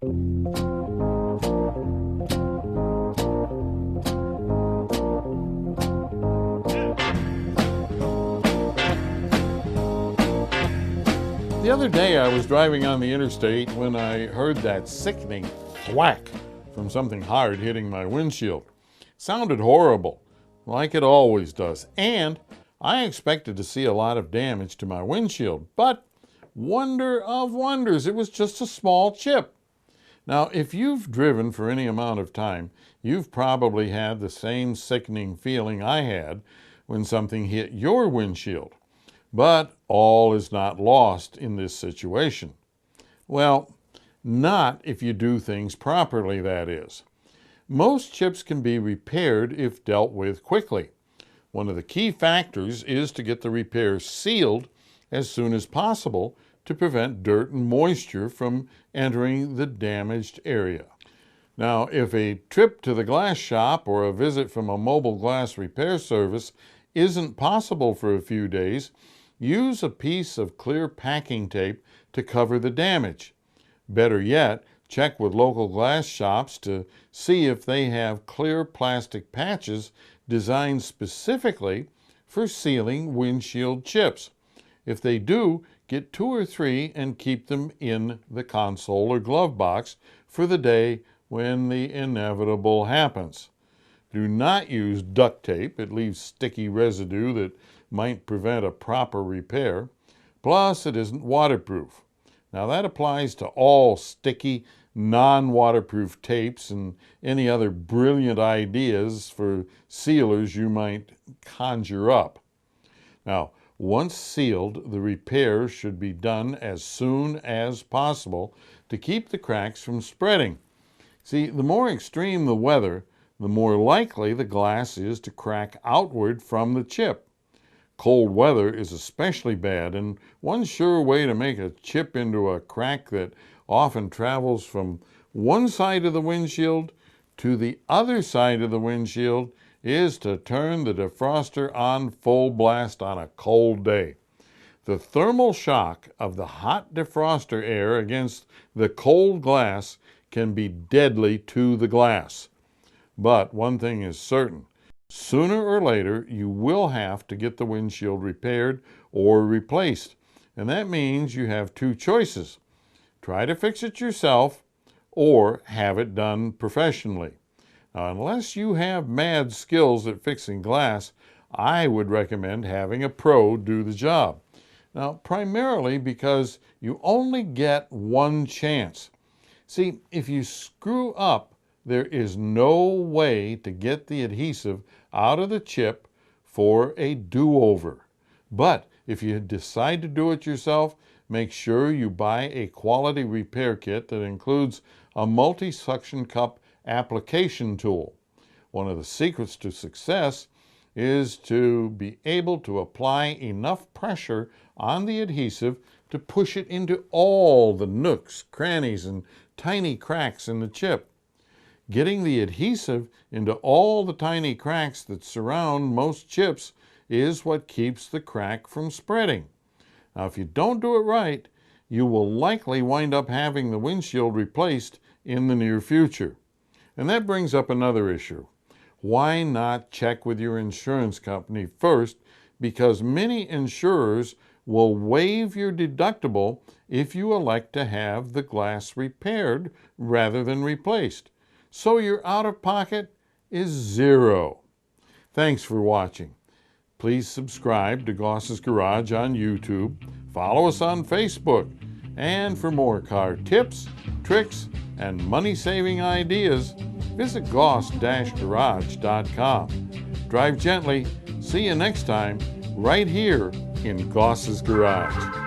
The other day I was driving on the interstate when I heard that sickening thwack from something hard hitting my windshield. Sounded horrible, like it always does, and I expected to see a lot of damage to my windshield, but wonder of wonders, it was just a small chip. Now, if you've driven for any amount of time, you've probably had the same sickening feeling I had when something hit your windshield. But all is not lost in this situation. Well, not if you do things properly, that is. Most chips can be repaired if dealt with quickly. One of the key factors is to get the repair sealed as soon as possible to prevent dirt and moisture from entering the damaged area. Now, if a trip to the glass shop or a visit from a mobile glass repair service isn't possible for a few days, use a piece of clear packing tape to cover the damage. Better yet, check with local glass shops to see if they have clear plastic patches designed specifically for sealing windshield chips. If they do, get 2 or 3 and keep them in the console or glove box for the day when the inevitable happens. Do not use duct tape. It leaves sticky residue that might prevent a proper repair. Plus, it isn't waterproof. Now, that applies to all sticky, non-waterproof tapes and any other brilliant ideas for sealers you might conjure up. Now, once sealed, the repair should be done as soon as possible to keep the cracks from spreading. See, the more extreme the weather, the more likely the glass is to crack outward from the chip. Cold weather is especially bad, and one sure way to make a chip into a crack that often travels from one side of the windshield to the other side of the windshield is to turn the defroster on full blast on a cold day. The thermal shock of the hot defroster air against the cold glass can be deadly to the glass. But one thing is certain. Sooner or later, you will have to get the windshield repaired or replaced. And that means you have 2 choices. Try to fix it yourself or have it done professionally. Now, unless you have mad skills at fixing glass, I would recommend having a pro do the job. Now, primarily because you only get one chance. See, if you screw up, there is no way to get the adhesive out of the chip for a do-over. But if you decide to do it yourself, make sure you buy a quality repair kit that includes a multi-suction cup application tool. One of the secrets to success is to be able to apply enough pressure on the adhesive to push it into all the nooks, crannies, and tiny cracks in the chip. Getting the adhesive into all the tiny cracks that surround most chips is what keeps the crack from spreading. Now, if you don't do it right, you will likely wind up having the windshield replaced in the near future. And that brings up another issue. Why not check with your insurance company first? Because many insurers will waive your deductible if you elect to have the glass repaired rather than replaced. So your out-of-pocket is 0. Thanks for watching. Please subscribe to Goss's Garage on YouTube, follow us on Facebook, and for more car tips, tricks, and money-saving ideas, visit goss-garage.com. Drive gently. See you next time, right here in Goss's Garage.